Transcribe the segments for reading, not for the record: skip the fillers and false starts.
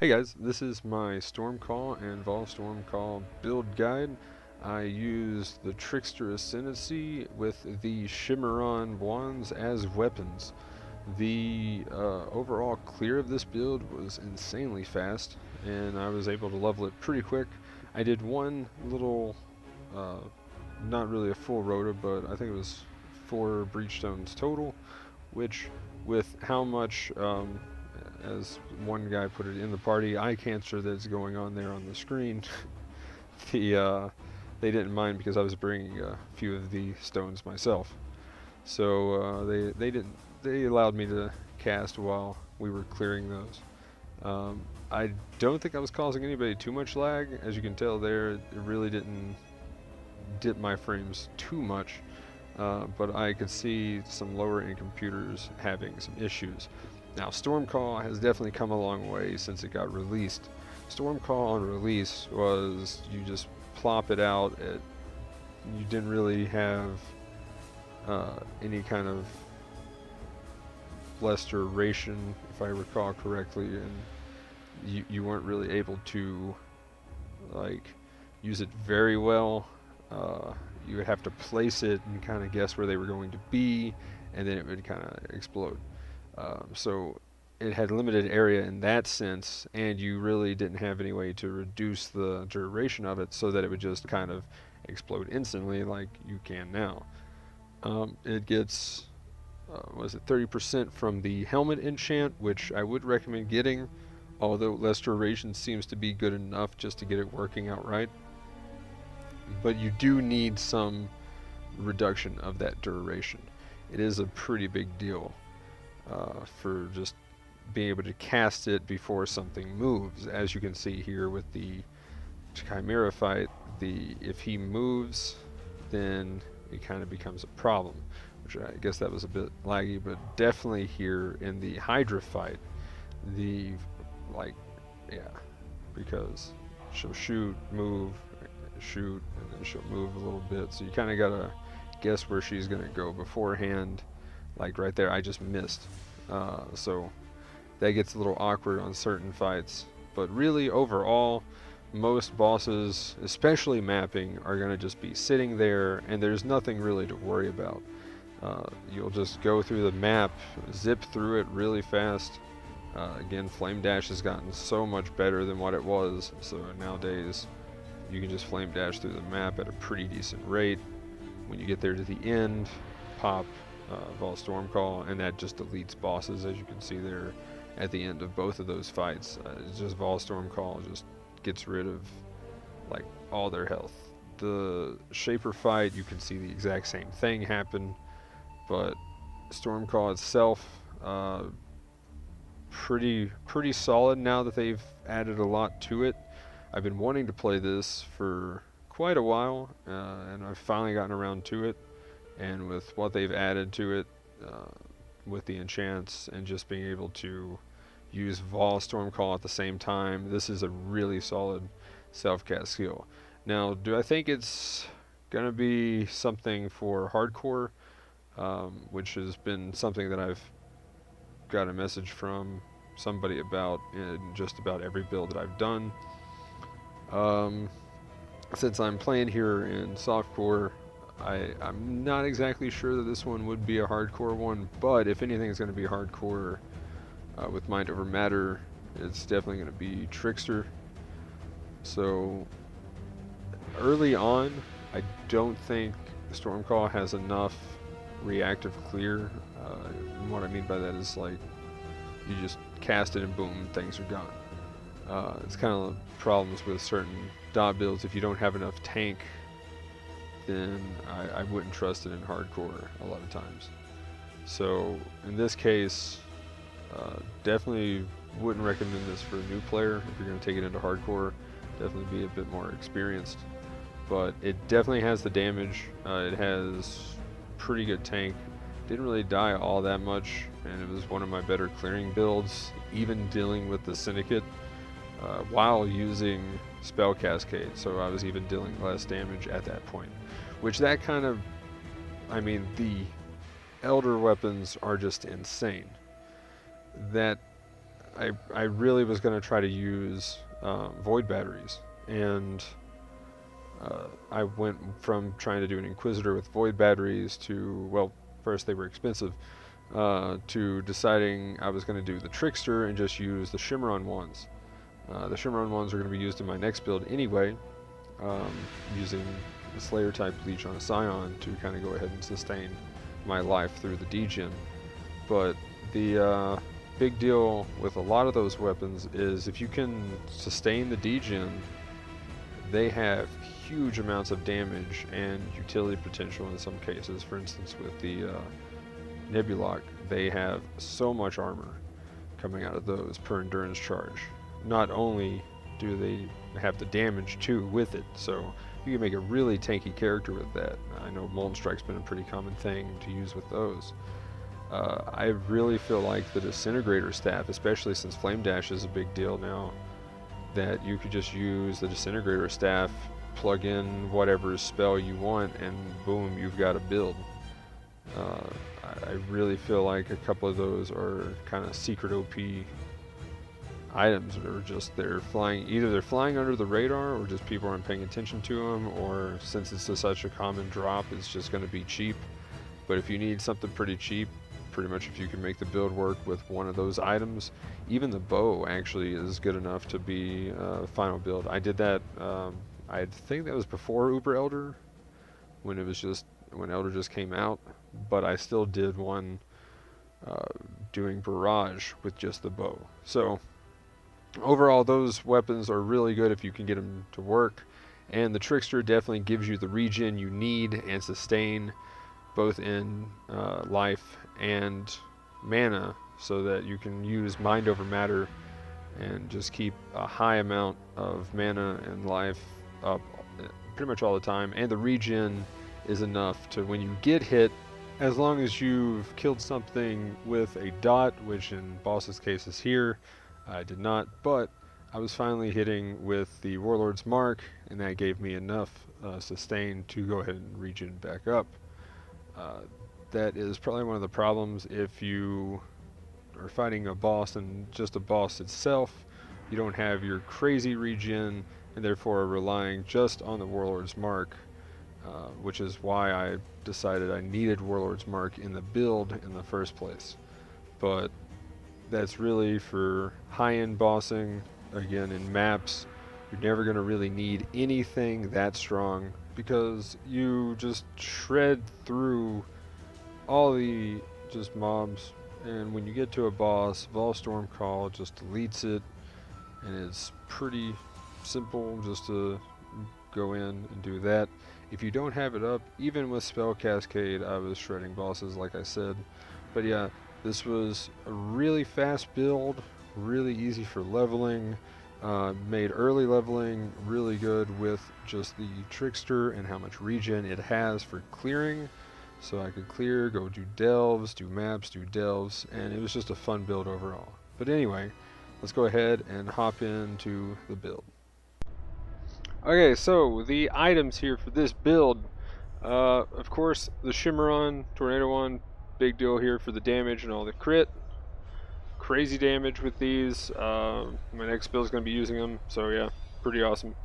Hey guys, this is my Stormcall and Vaal Stormcall build guide. I used the Trickster Ascendancy with the Shimmeron wands as weapons. The overall clear of this build was insanely fast, and I was able to level it pretty quick. I did one little, uh, not really a full rota, but I think it was 4 breachstones total, which with how much as one guy put it in the party, eye cancer that's going on there on the screen. They didn't mind because I was bringing a few of the stones myself, so they allowed me to cast while we were clearing those. I don't think I was causing anybody too much lag. As you can tell there, it really didn't dip my frames too much, but I could see some lower end computers having some issues. Now, Stormcall has definitely come a long way since it got released. Stormcall on release was you just plop it out. You didn't really have any kind of less duration, if I recall correctly, and you weren't really able to like use it very well. You would have to place it and kind of guess where they were going to be, and then it would kind of explode. So it had limited area in that sense, and you really didn't have any way to reduce the duration of it so that it would just kind of explode instantly like you can now. It gets, was it 30% from the helmet enchant, which I would recommend getting, although less duration seems to be good enough just to get it working out right. But you do need some reduction of that duration. It is a pretty big deal. For just being able to cast it before something moves. As you can see here with the Chimera fight, if he moves, then it kind of becomes a problem, which I guess that was a bit laggy, but definitely here in the Hydra fight, because she'll shoot, move, shoot, and then she'll move a little bit, so you kind of gotta guess where she's gonna go beforehand. Like right there, I just missed. So that gets a little awkward on certain fights. But really, overall, most bosses, especially mapping, are going to just be sitting there, and there's nothing really to worry about. You'll just go through the map, zip through it really fast. Again, Flame Dash has gotten so much better than what it was, so nowadays you can just Flame Dash through the map at a pretty decent rate. When you get there to the end, pop Vaal Stormcall, and that just deletes bosses, as you can see there at the end of both of those fights. It's just Vaal Stormcall just gets rid of like all their health. The Shaper fight, you can see the exact same thing happen, but Stormcall itself, pretty solid now that they've added a lot to it. I've been wanting to play this for quite a while, and I've finally gotten around to it. And with what they've added to it, with the enchants and just being able to use Vaal Stormcall at the same time, this is a really solid self-cast skill. Now, do I think it's going to be something for hardcore, which has been something that I've got a message from somebody about in just about every build that I've done. Since I'm playing here in softcore, I'm not exactly sure that this one would be a hardcore one, but if anything is going to be hardcore with Mind Over Matter, it's definitely going to be Trickster. So early on, I don't think Stormcall has enough reactive clear. What I mean by that is like you just cast it and boom, things are gone. It's kind of problems with certain dot builds. If you don't have enough tank, then I wouldn't trust it in hardcore a lot of times. So in this case, definitely wouldn't recommend this for a new player. If you're going to take it into hardcore, definitely be a bit more experienced. But it definitely has the damage. It has pretty good tank. Didn't really die all that much, and it was one of my better clearing builds, even dealing with the Syndicate while using Spell Cascade, so I was even dealing less damage at that point. Which that kind of, I mean, the Elder weapons are just insane. That I really was going to try to use void batteries, and I went from trying to do an Inquisitor with void batteries to, well, first they were expensive, to deciding I was going to do the Trickster and just use the Shimmeron ones. The Shimmeron ones are going to be used in my next build anyway, using the Slayer type leech on a Scion to kind of go ahead and sustain my life through the degen. But the big deal with a lot of those weapons is if you can sustain the degen, they have huge amounts of damage and utility potential in some cases. For instance, with the Nebulock, they have so much armor coming out of those per endurance charge. Not only do they have the damage too with it, so you can make a really tanky character with that. I know Molten Strike's been a pretty common thing to use with those. I really feel like the Disintegrator staff, especially since Flame Dash is a big deal now, that you could just use the Disintegrator staff, plug in whatever spell you want, and boom, you've got a build. I really feel like a couple of those are kind of secret OP items, or just they're flying under the radar, or just people aren't paying attention to them, or since it's such a common drop, it's just going to be cheap. But if you need something pretty cheap, pretty much if you can make the build work with one of those items, even the bow actually is good enough to be a final build. I did that, I think that was before Uber Elder, when Elder just came out, but I still did one doing Barrage with just the bow. So overall, those weapons are really good if you can get them to work, and the Trickster definitely gives you the regen you need and sustain, both in life and mana, so that you can use mind over matter and just keep a high amount of mana and life up pretty much all the time. And the regen is enough to, when you get hit, as long as you've killed something with a dot, which in boss's cases here I did not, but I was finally hitting with the Warlord's Mark, and that gave me enough sustain to go ahead and regen back up. That is probably one of the problems if you are fighting a boss and just a boss itself. You don't have your crazy regen, and therefore are relying just on the Warlord's Mark, which is why I decided I needed Warlord's Mark in the build in the first place. But that's really for high-end bossing. Again, in maps, you're never going to really need anything that strong, because you just shred through all the just mobs, and when you get to a boss, Vaal Stormcall just deletes it, and it's pretty simple just to go in and do that. If you don't have it up, even with Spell Cascade, I was shredding bosses like I said. But yeah, this was a really fast build, really easy for leveling, made early leveling really good with just the Trickster and how much regen it has for clearing. So I could clear, go do delves, do maps, do delves, and it was just a fun build overall. But anyway, let's go ahead and hop into the build. Okay, so the items here for this build, of course, the Shimmeron Tornado one, big deal here for the damage and all the crit. Crazy damage with these. My next build is going to be using them, so yeah, pretty awesome.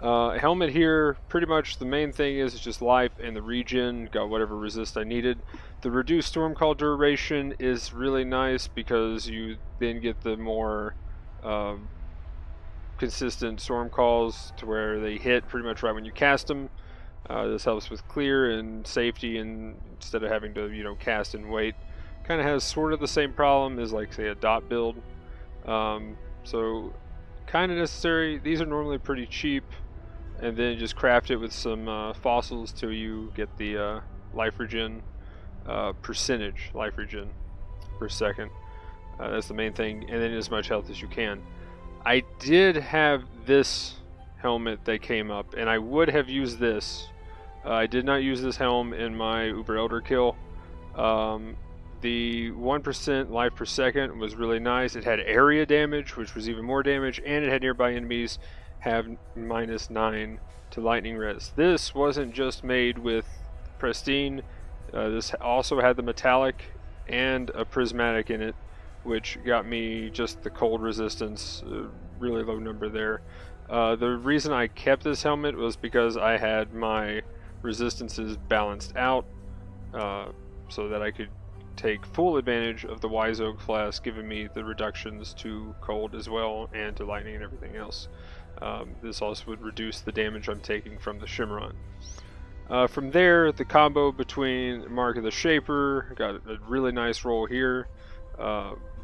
Helmet here, pretty much the main thing is just life and the regen, got whatever resist I needed. The reduced Stormcall duration is really nice because you then get the more consistent Stormcalls to where they hit pretty much right when you cast them. This helps with clear and safety, and instead of having to, you know, cast and wait. Kind of has sort of the same problem as, like, say, a dot build. So kind of necessary. These are normally pretty cheap, and then just craft it with some fossils till you get the life regen percentage life regen per second. That's the main thing, and then as much health as you can. I did have this helmet that came up, and I would have used this. I did not use this helm in my Uber Elder kill. The 1% life per second was really nice. It had area damage, which was even more damage, and it had nearby enemies have -9 to lightning res. This wasn't just made with pristine. This also had the metallic and a prismatic in it, which got me just the cold resistance, really low number there. The reason I kept this helmet was because I had my resistances balanced out, so that I could take full advantage of the Wise Oak Flask, giving me the reductions to cold as well and to lightning and everything else. This also would reduce the damage I'm taking from the Shimmeron. From there, the combo between Mark of the Shaper, got a really nice roll here.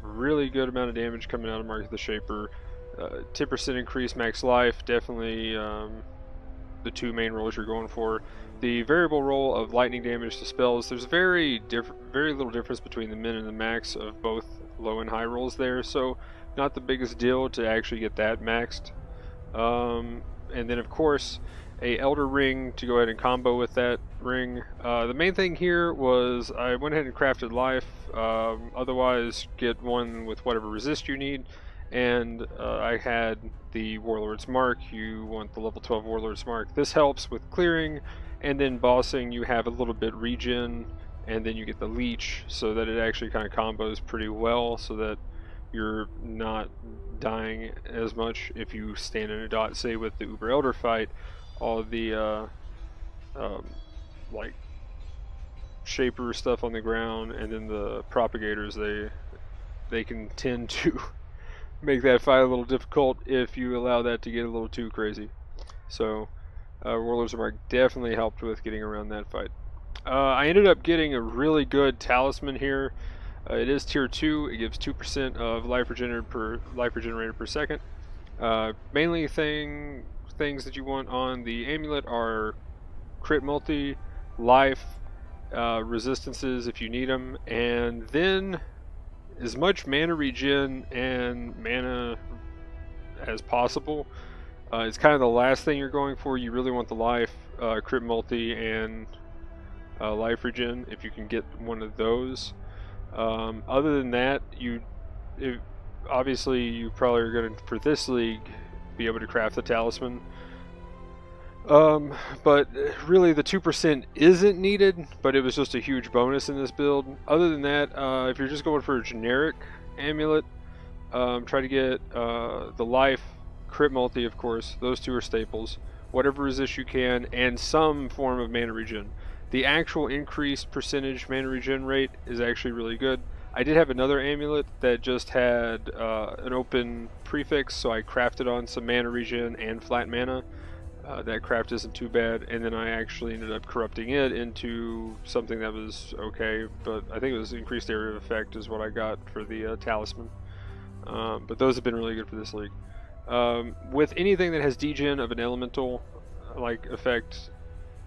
Really good amount of damage coming out of Mark of the Shaper. 10% increase max life, definitely the two main rolls you're going for. The variable roll of lightning damage to spells, there's very little difference between the min and the max of both low and high rolls there, so not the biggest deal to actually get that maxed. And then of course a Elder Ring to go ahead and combo with that ring. The main thing here was I went ahead and crafted life, otherwise get one with whatever resist you need, and I had the Warlord's Mark. You want the level 12 Warlord's Mark. This helps with clearing, and then bossing you have a little bit regen, and then you get the leech, so that it actually kind of combos pretty well, so that you're not dying as much if you stand in a dot. Say with the Uber Elder fight, all the like shaper stuff on the ground, and then the propagators, they can tend to make that fight a little difficult if you allow that to get a little too crazy. So Warlord's Mark definitely helped with getting around that fight. I ended up getting a really good talisman here. It is tier 2. It gives 2% of life regenerated per second. Mainly things that you want on the amulet are crit multi, life, resistances if you need them, and then as much mana regen and mana as possible. It's kind of the last thing you're going for. You really want the life, crit multi, and life regen if you can get one of those. Other than that, obviously you probably are going to, for this league, be able to craft the talisman. But really the 2% isn't needed, but it was just a huge bonus in this build. Other than that, if you're just going for a generic amulet, try to get the life, crit multi, of course. Those two are staples. Whatever resist you can, and some form of mana regen. The actual increased percentage mana regen rate is actually really good. I did have another amulet that just had an open prefix, so I crafted on some mana regen and flat mana. That craft isn't too bad, and then I actually ended up corrupting it into something that was okay, but I think it was increased area of effect is what I got for the talisman. But those have been really good for this league. With anything that has degen of an elemental like effect,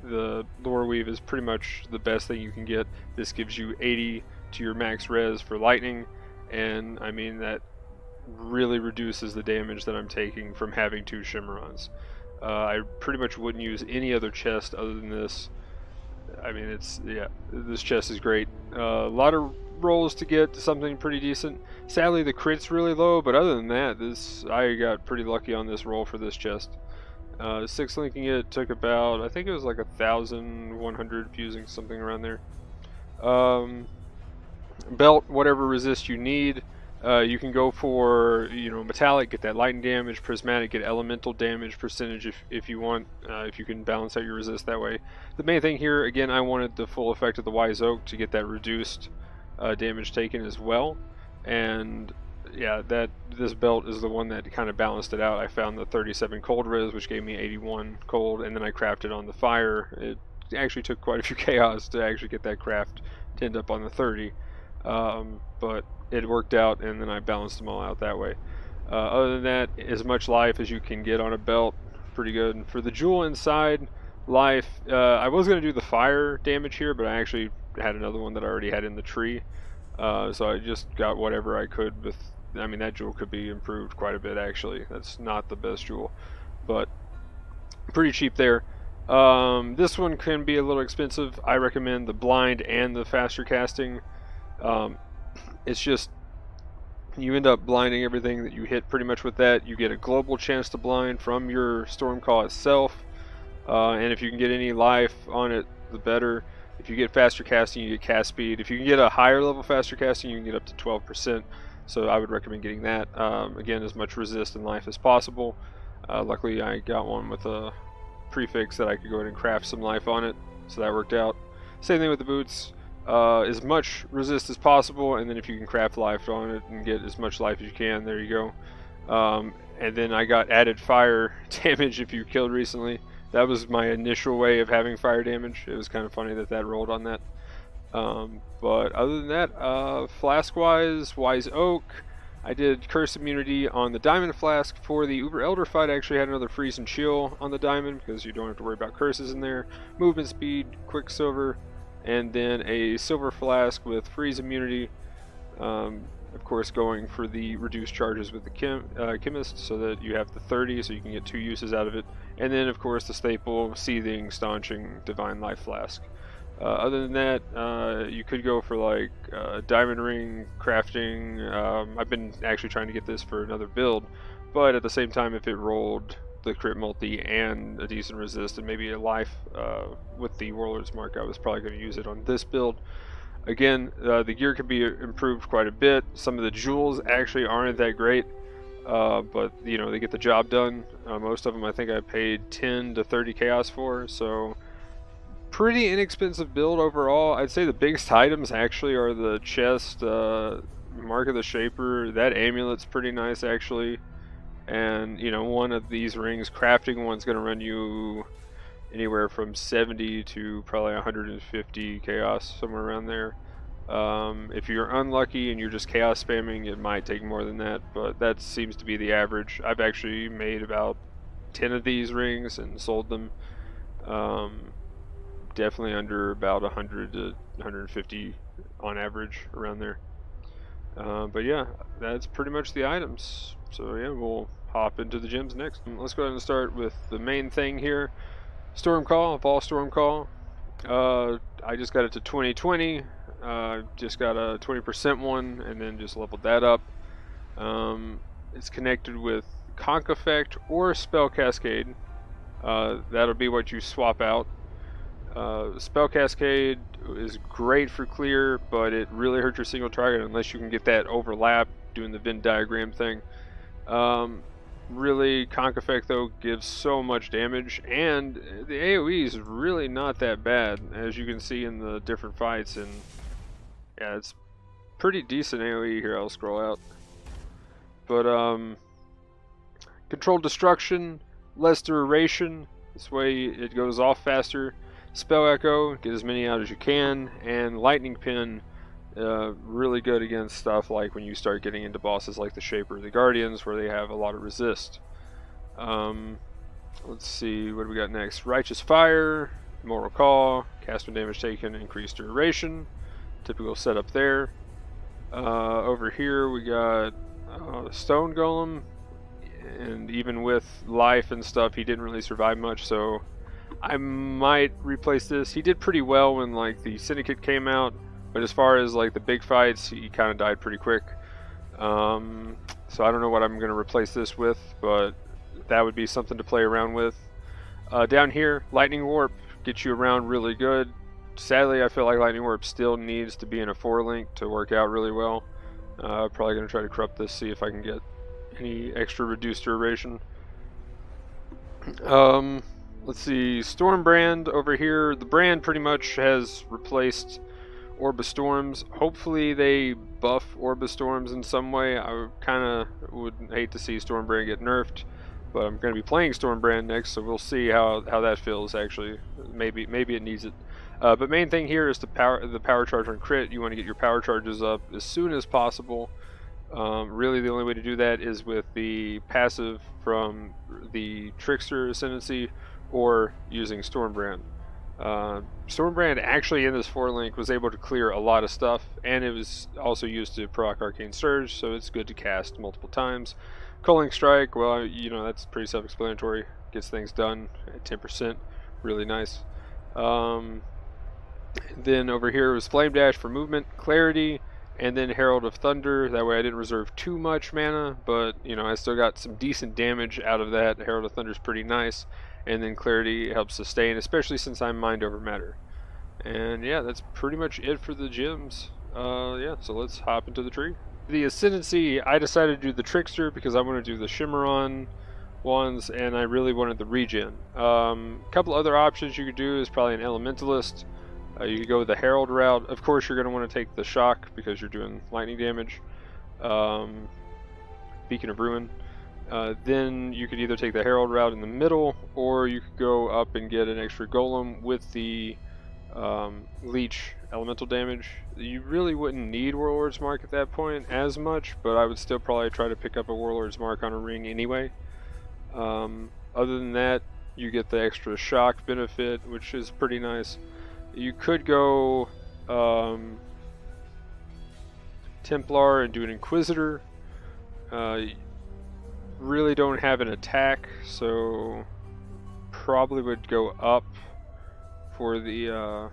the loreweave is pretty much the best thing you can get. This gives you 80 to your max res for lightning, and I mean that really reduces the damage that I'm taking from having two Shimmerons. I pretty much wouldn't use any other chest other than this. I mean, this chest is great. A lot of rolls to get to something pretty decent. Sadly, the crit's really low, but other than that, I got pretty lucky on this roll for this chest. 6 linking it took about, I think it was like 1,100 fusing, something around there. Belt, whatever resist you need. You can go for, metallic, get that lightning damage, prismatic, get elemental damage percentage if you want, if you can balance out your resist that way. The main thing here, again, I wanted the full effect of the Wise Oak to get that reduced damage taken as well. And yeah, this belt is the one that kind of balanced it out. I found the 37 cold res, which gave me 81 cold, and then I crafted on the fire. It actually took quite a few chaos to actually get that craft to end up on the 30. But it worked out, and then I balanced them all out that way. Other than that, as much life as you can get on a belt, pretty good. And for the jewel inside, life, I was going to do the fire damage here, but I actually had another one that I already had in the tree. So I just got whatever I could with, I mean, that jewel could be improved quite a bit actually. That's not the best jewel, but pretty cheap there. This one can be a little expensive. I recommend the blind and the faster casting. It's just, you end up blinding everything that you hit pretty much with that. You get a global chance to blind from your Stormcall itself, and if you can get any life on it, the better. If you get faster casting, you get cast speed. If you can get a higher level faster casting, you can get up to 12%. so I would recommend getting that. Again, as much resist and life as possible. Luckily I got one with a prefix that I could go ahead and craft some life on it, so that worked out. Same thing with the boots. As much resist as possible, and then if you can craft life on it and get as much life as you can, there you go. And then I got added fire damage if you killed recently. That was my initial way of having fire damage. It was kind of funny that that rolled on that. But other than that, flask-wise, Wise Oak, I did Curse Immunity on the Diamond Flask. For the Uber Elder fight, I actually had another Freeze and Chill on the Diamond, because you don't have to worry about curses in there. Movement Speed, Quicksilver, and then a Silver Flask with Freeze Immunity. Of course, going for the reduced charges with the Chemist, so that you have the 30, so you can get 2 uses out of it. And then, of course, the staple, Seething, Staunching, Divine Life Flask. Other than that, you could go for like Diamond Ring crafting. I've been actually trying to get this for another build, but at the same time, if it rolled the crit multi and a decent resist and maybe a life with the Warlord's Mark, I was probably going to use it on this build. Again, the gear could be improved quite a bit. Some of the jewels actually aren't that great, but you know, they get the job done. Most of them I think I paid 10 to 30 chaos for, so pretty inexpensive build overall. I'd say the biggest items actually are the chest, Mark of the Shaper. That amulet's pretty nice actually, and you know, one of these rings, crafting one's going to run you anywhere from 70 to probably 150 chaos, somewhere around there. If you're unlucky and you're just chaos spamming, it might take more than that, but that seems to be the average. I've actually made about 10 of these rings and sold them. Definitely under about 100 to 150 on average, around there. But yeah, that's pretty much the items. So yeah, we'll hop into the gems next. Let's go ahead and start with the main thing here. Storm Call, Vaal Storm Call. I just got it to 2020. Just got a 20% one and then just leveled that up. It's connected with Conch Effect or Spell Cascade. That'll be what you swap out. Spell Cascade is great for clear, but it really hurts your single target unless you can get that overlap doing the Venn diagram thing. Really, Conch Effect though gives so much damage, and the AoE is really not that bad, as you can see in the different fights. And yeah, it's pretty decent AoE here. I'll scroll out, but Controlled Destruction, less duration. This way it goes off faster. Spell Echo, get as many out as you can, and Lightning Pin. Really good against stuff like when you start getting into bosses like the Shaper or the Guardians, where they have a lot of resist. Let's see, what do we got next? Righteous Fire, Mortal Call, cast when damage taken, increased duration. Typical setup there. Over here we got Stone Golem, and even with life and stuff, he didn't really survive much, so I might replace this. He did pretty well when like the Syndicate came out, but as far as like the big fights, he kind of died pretty quick. So I don't know what I'm going to replace this with, but that would be something to play around with. Down here, Lightning Warp gets you around really good. Sadly, I feel like Lightning Warp still needs to be in a 4-link to work out really well. Probably going to try to corrupt this, see if I can get any extra reduced duration. Let's see, Stormbrand over here. The brand pretty much has replaced Orb of Storms. Hopefully they buff Orb of Storms in some way. I kind of would hate to see Stormbrand get nerfed, but I'm going to be playing Stormbrand next, so we'll see how that feels actually. Maybe it needs it. But main thing here is the power charge on crit. You want to get your power charges up as soon as possible. Really the only way to do that is with the passive from the Trickster Ascendancy or using Stormbrand. Stormbrand actually in this 4-link was able to clear a lot of stuff, and it was also used to proc Arcane Surge, so it's good to cast multiple times. Culling Strike, well, you know, that's pretty self-explanatory. Gets things done at 10%, really nice. Then over here was Flame Dash for movement, Clarity, and then Herald of Thunder. That way I didn't reserve too much mana, but you know, I still got some decent damage out of that. Herald of Thunder is pretty nice. And then Clarity helps sustain, especially since I'm Mind Over Matter. And yeah, that's pretty much it for the gems. Yeah, so let's hop into the tree. The Ascendancy, I decided to do the Trickster because I want to do the Shimmeron ones, and I really wanted the regen. A couple other options you could do is probably an Elementalist. You could go with the Herald route. Of course, you're going to want to take the Shock because you're doing lightning damage. Beacon of Ruin. Then you could either take the Herald route in the middle, or you could go up and get an extra Golem with the leech elemental damage. You really wouldn't need Warlord's Mark at that point as much, but I would still probably try to pick up a Warlord's Mark on a ring anyway. Other than that, you get the extra shock benefit, which is pretty nice. You could go Templar and do an Inquisitor. Really don't have an attack, so probably would go up for the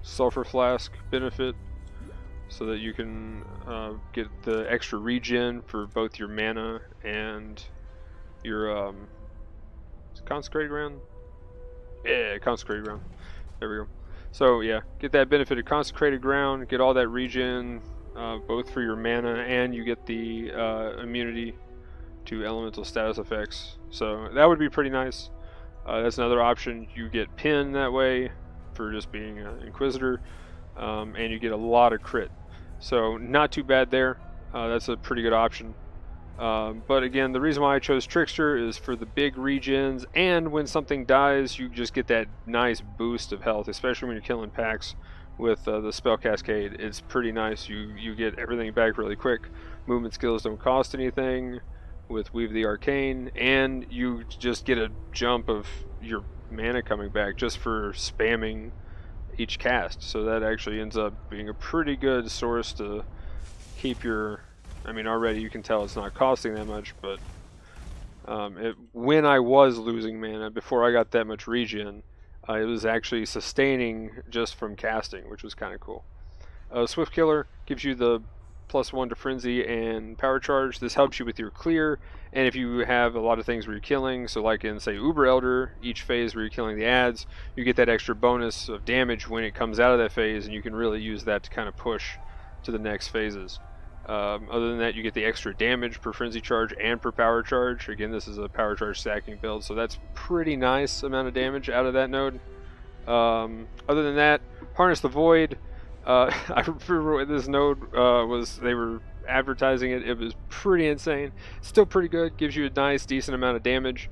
Sulfur Flask benefit, so that you can get the extra regen for both your mana and your Consecrated Ground? Yeah, Consecrated Ground. There we go. So yeah, get that benefit of Consecrated Ground, get all that regen, both for your mana, and you get the immunity to elemental status effects. So that would be pretty nice. That's another option. You get Pin that way for just being an Inquisitor, and you get a lot of crit. So not too bad there. That's a pretty good option. But again, the reason why I chose Trickster is for the big regens, and when something dies, you just get that nice boost of health, especially when you're killing packs with the Spell Cascade. It's pretty nice. You get everything back really quick. Movement skills don't cost anything with Weave the Arcane, and you just get a jump of your mana coming back just for spamming each cast. So that actually ends up being a pretty good source to keep your... I mean, already you can tell it's not costing that much, but when I was losing mana, before I got that much regen, it was actually sustaining just from casting, which was kind of cool. Swift Killer gives you the +1 to Frenzy and Power Charge. This helps you with your clear, and if you have a lot of things where you're killing, so like in, say, Uber Elder, each phase where you're killing the ads, you get that extra bonus of damage when it comes out of that phase, and you can really use that to kind of push to the next phases. Other than that, you get the extra damage per Frenzy Charge and per Power Charge. Again, this is a Power Charge stacking build, so that's pretty nice amount of damage out of that node. Other than that, Harness the Void. I remember when this node they were advertising it. It was pretty insane. Still pretty good. Gives you a nice, decent amount of damage.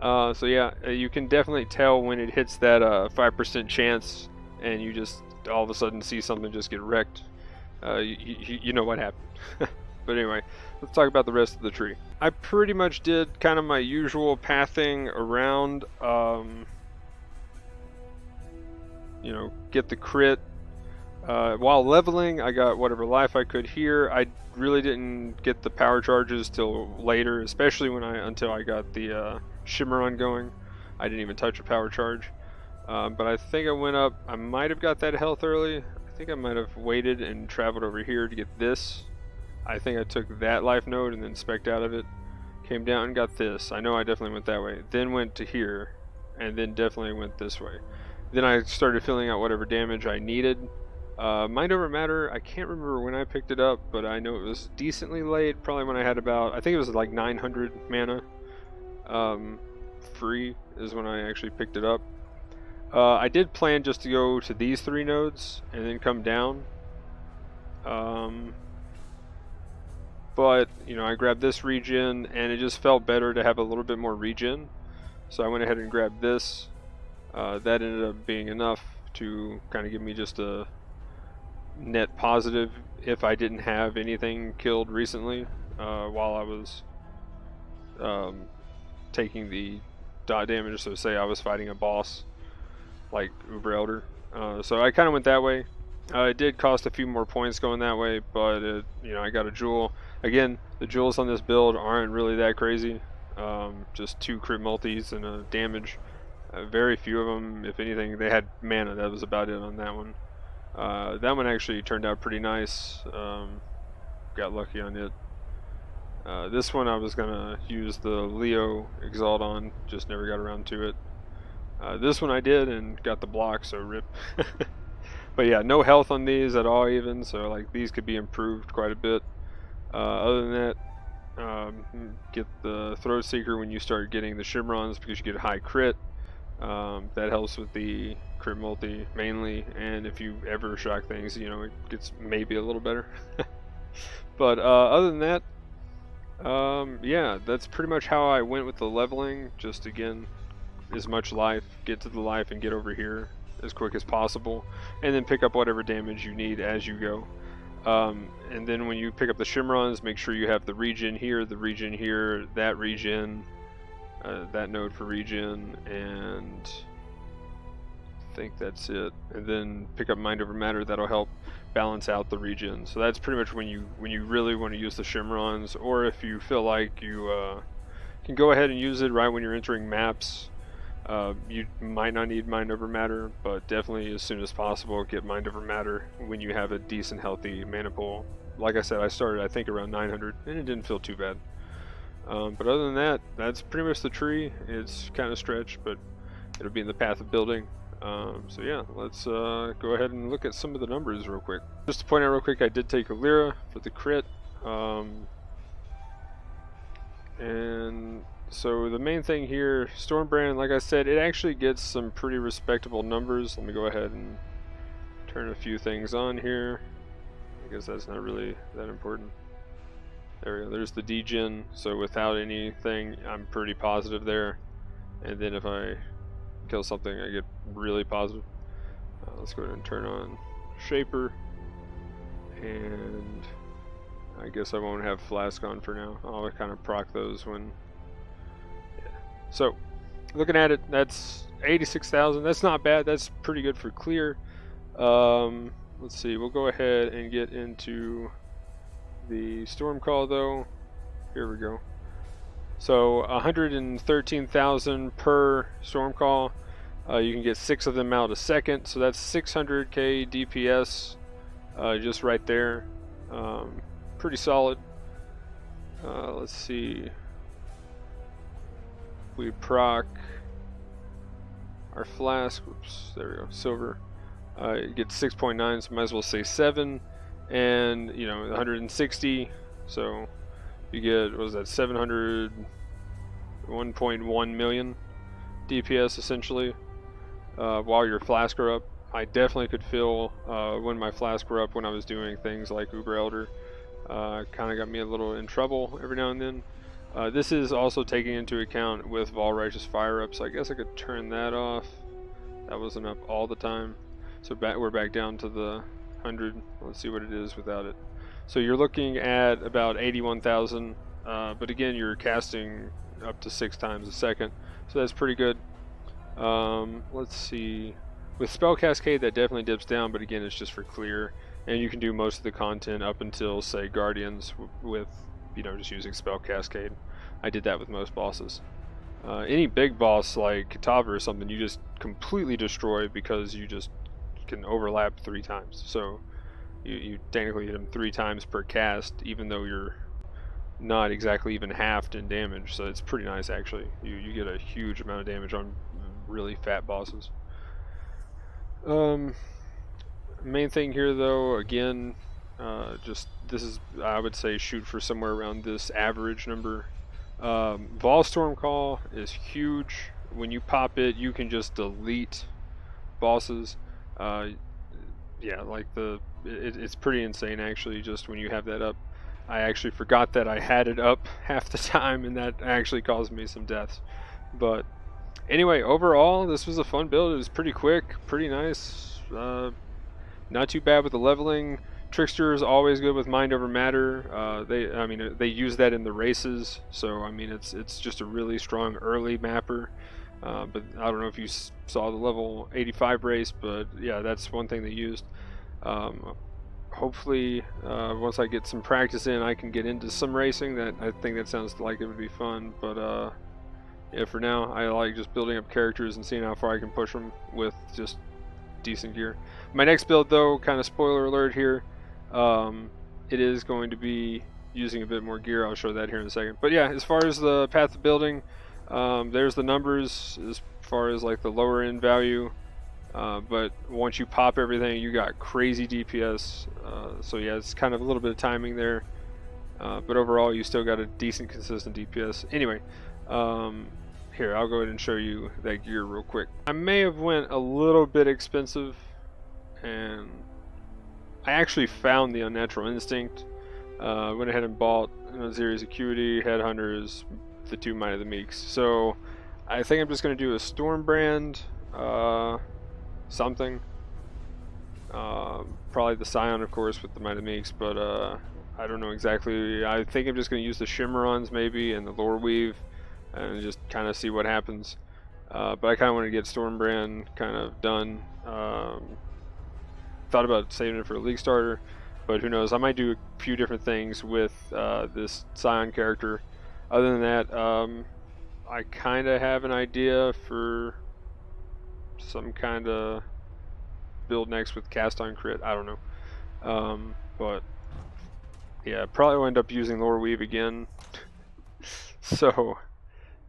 So yeah, you can definitely tell when it hits that 5% chance, and you just all of a sudden see something just get wrecked. You know what happened. But anyway, let's talk about the rest of the tree. I pretty much did kind of my usual pathing around. You know, get the crit. While leveling, I got whatever life I could here. I really didn't get the power charges till later, especially until I got the Shimmeron going. I didn't even touch a power charge. But I think I went up. I might have got that health early. I think I might have waited and traveled over here to get this. I think I took that life node and then spec'd out of it. Came down and got this. I know I definitely went that way. Then went to here, and then definitely went this way. Then I started filling out whatever damage I needed. Mind over Matter, I can't remember when I picked it up, but I know it was decently late, probably when I had about, I think it was like 900 mana. Free is when I actually picked it up. I did plan just to go to these 3 nodes and then come down. But, you know, I grabbed this regen, and it just felt better to have a little bit more regen. So I went ahead and grabbed this. That ended up being enough to kind of give me just a net positive if I didn't have anything killed recently while I was taking the dot damage. So say I was fighting a boss like Uber Elder. So I kind of went that way. It did cost a few more points going that way, but you know, I got a jewel. Again, the jewels on this build aren't really that crazy. Just 2 crit multis and a damage. Very few of them, if anything, they had mana. That was about it on that one. That one actually turned out pretty nice. Got lucky on it. This one I was gonna use the Leo Exalt on, just never got around to it. This one I did and got the block, so rip. But yeah, no health on these at all even, so like these could be improved quite a bit. Other than that, get the Throat Seeker when you start getting the Shimmerons because you get a high crit. That helps with the crit multi mainly, and if you ever shock things, you know, it gets maybe a little better. But other than that, yeah, that's pretty much how I went with the leveling. Just again, as much life, get to the life and get over here as quick as possible, and then pick up whatever damage you need as you go. And then when you pick up the Shimmerons, make sure you have the regen here, that regen, that node for regen, and I think that's it. And then pick up Mind Over Matter. That'll help balance out the regen. So that's pretty much when you really want to use the Shimmerons, or if you feel like you can go ahead and use it right when you're entering maps. You might not need Mind Over Matter, but definitely as soon as possible get Mind Over Matter when you have a decent healthy mana pool. Like I said, I started I think around 900 and it didn't feel too bad. But other than that, that's pretty much the tree. It's kind of stretched, but it'll be in the path of building. So yeah, let's go ahead and look at some of the numbers real quick. Just to point out real quick, I did take a Lyra for the crit. And so the main thing here, Stormbrand, like I said, it actually gets some pretty respectable numbers. Let me go ahead and turn a few things on here. I guess that's not really that important. There we go, there's the degen, so without anything, I'm pretty positive there. And then if I kill something, I get really positive. Let's go ahead and turn on Shaper. And I guess I won't have Flask on for now. I'll kind of proc those when... So, looking at it, that's 86,000. That's not bad. That's pretty good for clear. Let's see. We'll go ahead and get into the Storm Call, though. Here we go. So, 113,000 per Storm Call. You can get 6 of them out a second. So, that's 600k DPS just right there. Pretty solid. Let's see. We proc our flask, whoops, there we go, silver. It gets 6.9, so might as well say 7, and you know 160. So you get, what was that, 700, 1.1 million DPS essentially. While your flask are up, I definitely could feel when my flask were up when I was doing things like Uber Elder. Kind of got me a little in trouble every now and then. This is also taking into account with Vaal Righteous Fire up, so I guess I could turn that off. That wasn't up all the time. So we're back down to the 100. Let's see what it is without it. So you're looking at about 81,000, but again, you're casting up to 6 times a second, so that's pretty good. Let's see. With Spell Cascade, that definitely dips down, but again, it's just for clear, and you can do most of the content up until, say, Guardians with, you know, just using Spell Cascade. I did that with most bosses. Any big boss like Kitava or something, you just completely destroy because you just can overlap 3 times. So you technically hit him 3 times per cast, even though you're not exactly even halved in damage. So it's pretty nice actually. You get a huge amount of damage on really fat bosses. Main thing here though, again, just this is, I would say, shoot for somewhere around this average number. Vaal Storm Call is huge. When you pop it, you can just delete bosses. Yeah, like it's pretty insane actually. Just when you have that up, I actually forgot that I had it up half the time, and that actually caused me some deaths. But anyway, overall, this was a fun build. It was pretty quick, pretty nice. Not too bad with the leveling. Trickster is always good with Mind Over Matter. They use that in the races, so I mean it's just a really strong early mapper. But I don't know if you saw the level 85 race, but yeah, that's one thing they used. Hopefully, once I get some practice in, I can get into some racing. That I think that sounds like it would be fun. But yeah, for now, I like just building up characters and seeing how far I can push them with just decent gear. My next build, though, kind of spoiler alert here, it is going to be using a bit more gear. I'll show that here in a second. But yeah, as far as the path of building, there's the numbers as far as like the lower end value. but once you pop everything, you got crazy DPS. So yeah, it's kind of a little bit of timing there. But overall, you still got a decent, consistent DPS. Anyway, here, I'll go ahead and show you that gear real quick. I may have went a little bit expensive, and I actually found the Unnatural Instinct. Went ahead and bought Zeri's Acuity, Headhunters, the 2 Might of the Meeks. So I think I'm just going to do a Storm Brand, something. Probably the Scion, of course, with the Might of the Meeks, but I don't know exactly. I think I'm just going to use the Shimmerons maybe and the loreweave and just kind of see what happens. But I kind of want to get Stormbrand kind of done. Thought about saving it for a league starter, but who knows? I might do a few different things with this Scion character. Other than that, I kind of have an idea for some kind of build next with cast on crit. I don't know. But yeah, probably will end up using loreweave again. So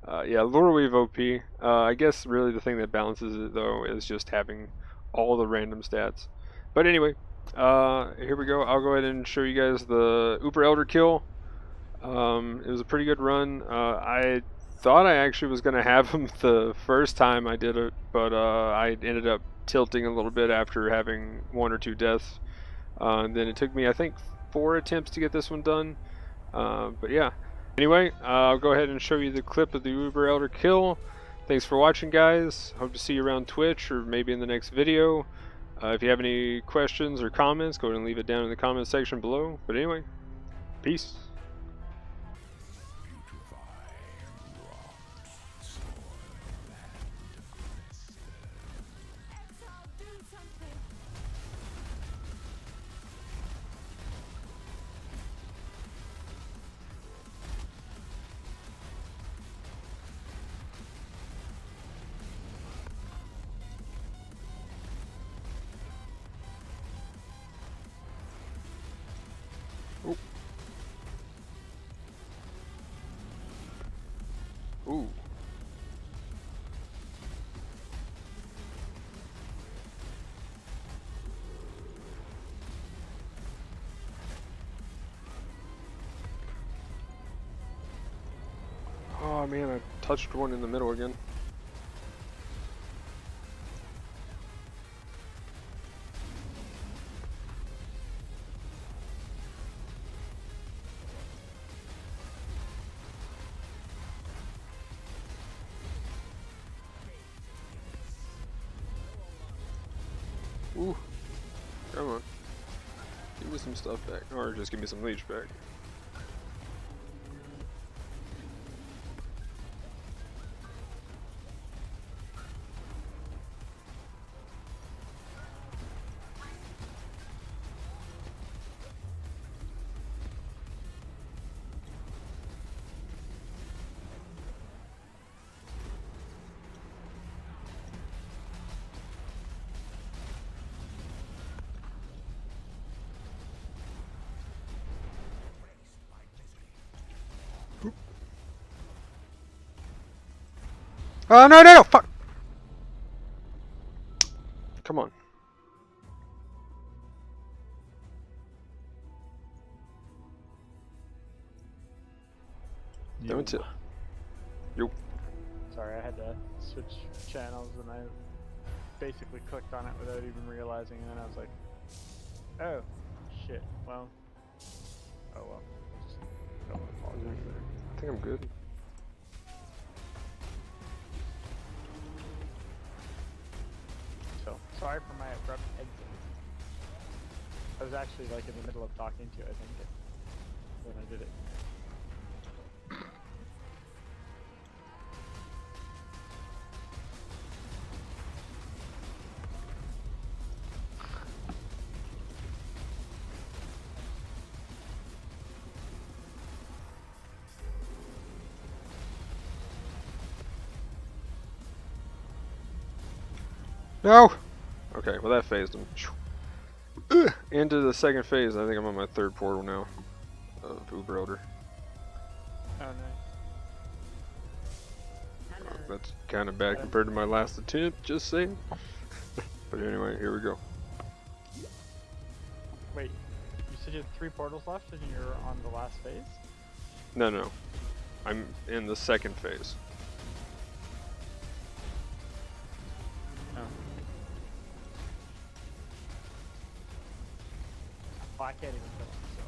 yeah, loreweave OP. I guess really the thing that balances it though is just having all the random stats. But anyway, here we go. I'll go ahead and show you guys the Uber Elder kill. It was a pretty good run. I thought I actually was going to have him the first time I did it, but I ended up tilting a little bit after having 1 or 2 deaths. And then it took me, I think, 4 attempts to get this one done. But yeah. Anyway, I'll go ahead and show you the clip of the Uber Elder kill. Thanks for watching, guys. Hope to see you around Twitch or maybe in the next video. If you have any questions or comments, go ahead and leave it down in the comment section below. But anyway, peace. Ooh. Oh man, I touched one in the middle again. Ooh, come on. Give me some stuff back, or just give me some leech back. Oh, no, no, no, fuck! Come on. Don't tip. Yo. Sorry, I had to switch channels and I basically clicked on it without even realizing, and then I was like, oh, shit, well, oh well. Just don't apologize there. I think I'm good. So, sorry for my abrupt exit. I was actually like in the middle of talking to you, I think, when I did it. No! Okay, well that phased him. Into the second phase. I think I'm on my 3rd portal now of Uber Elder. Oh, nice. That's kind of bad compared to my last attempt, just saying. But anyway, here we go. Wait, you said you had 3 portals left and you're on the last phase? No, no. I'm in the second phase. Oh. Oh, I can't even kill him, so.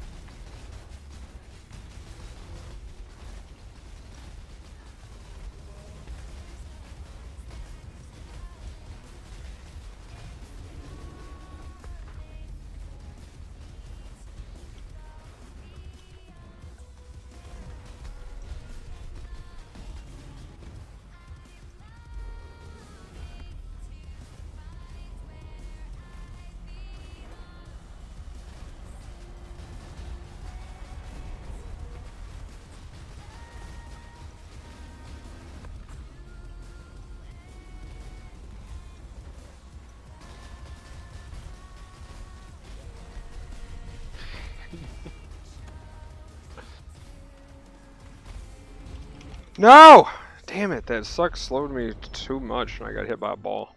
No! Damn it, that suck slowed me too much and I got hit by a ball.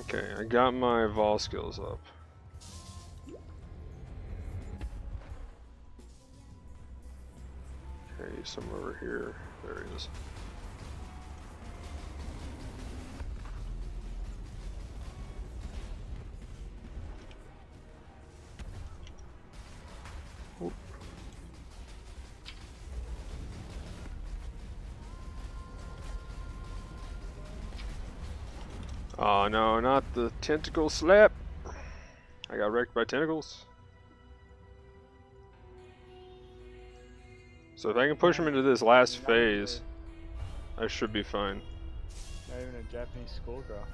Okay, I got my vaal skills up. Okay, somewhere over here. There he is. Oop. Oh no, not the tentacle slap! I got wrecked by tentacles. So if I can push him into this last phase, I should be fine. Not even a Japanese schoolgirl.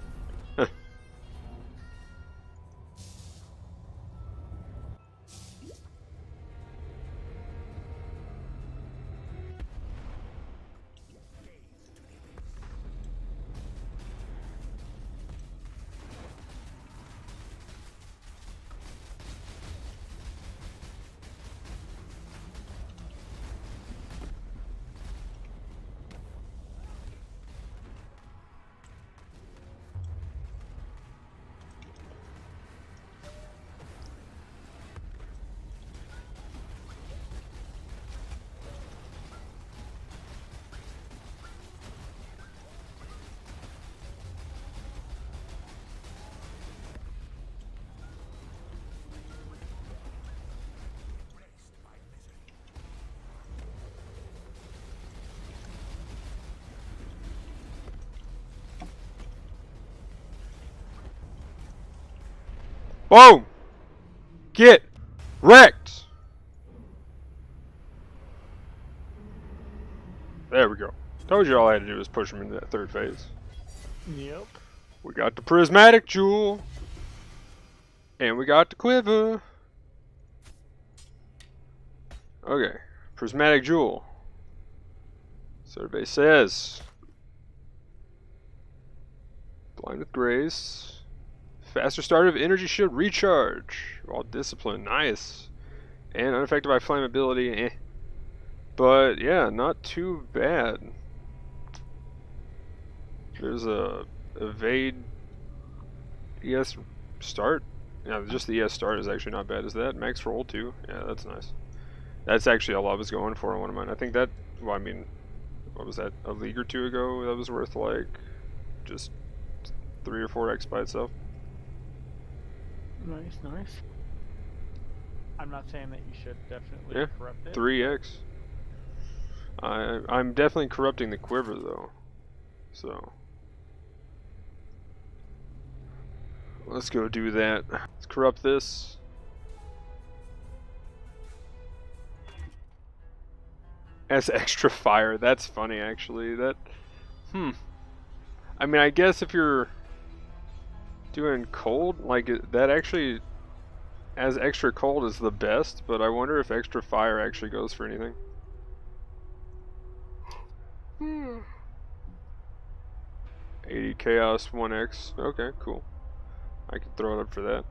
Boom! Get wrecked! There we go. Told you all I had to do was push him into that third phase. Yep. We got the prismatic jewel. And we got the quiver. Okay. Prismatic jewel. So everybody says. Blind with grace. Faster start of energy shield recharge. All discipline. Nice. And unaffected by flammability. Eh. But yeah, not too bad. There's a evade ES start. Yeah, just the ES start is actually not bad. Is that max roll too? Yeah, that's nice. That's actually all I was going for on one of mine. I think that, well, I mean, what was that, a league or two ago? That was worth like just 3 or 4x by itself. Nice, nice. I'm not saying that you should definitely corrupt it. 3x. I'm definitely corrupting the quiver though. So let's go do that. Let's corrupt this. As extra fire. That's funny actually. That I mean, I guess if you're doing cold, like that actually as extra cold is the best, but I wonder if extra fire actually goes for anything. 80 chaos 1x. Okay, cool. I can throw it up for that.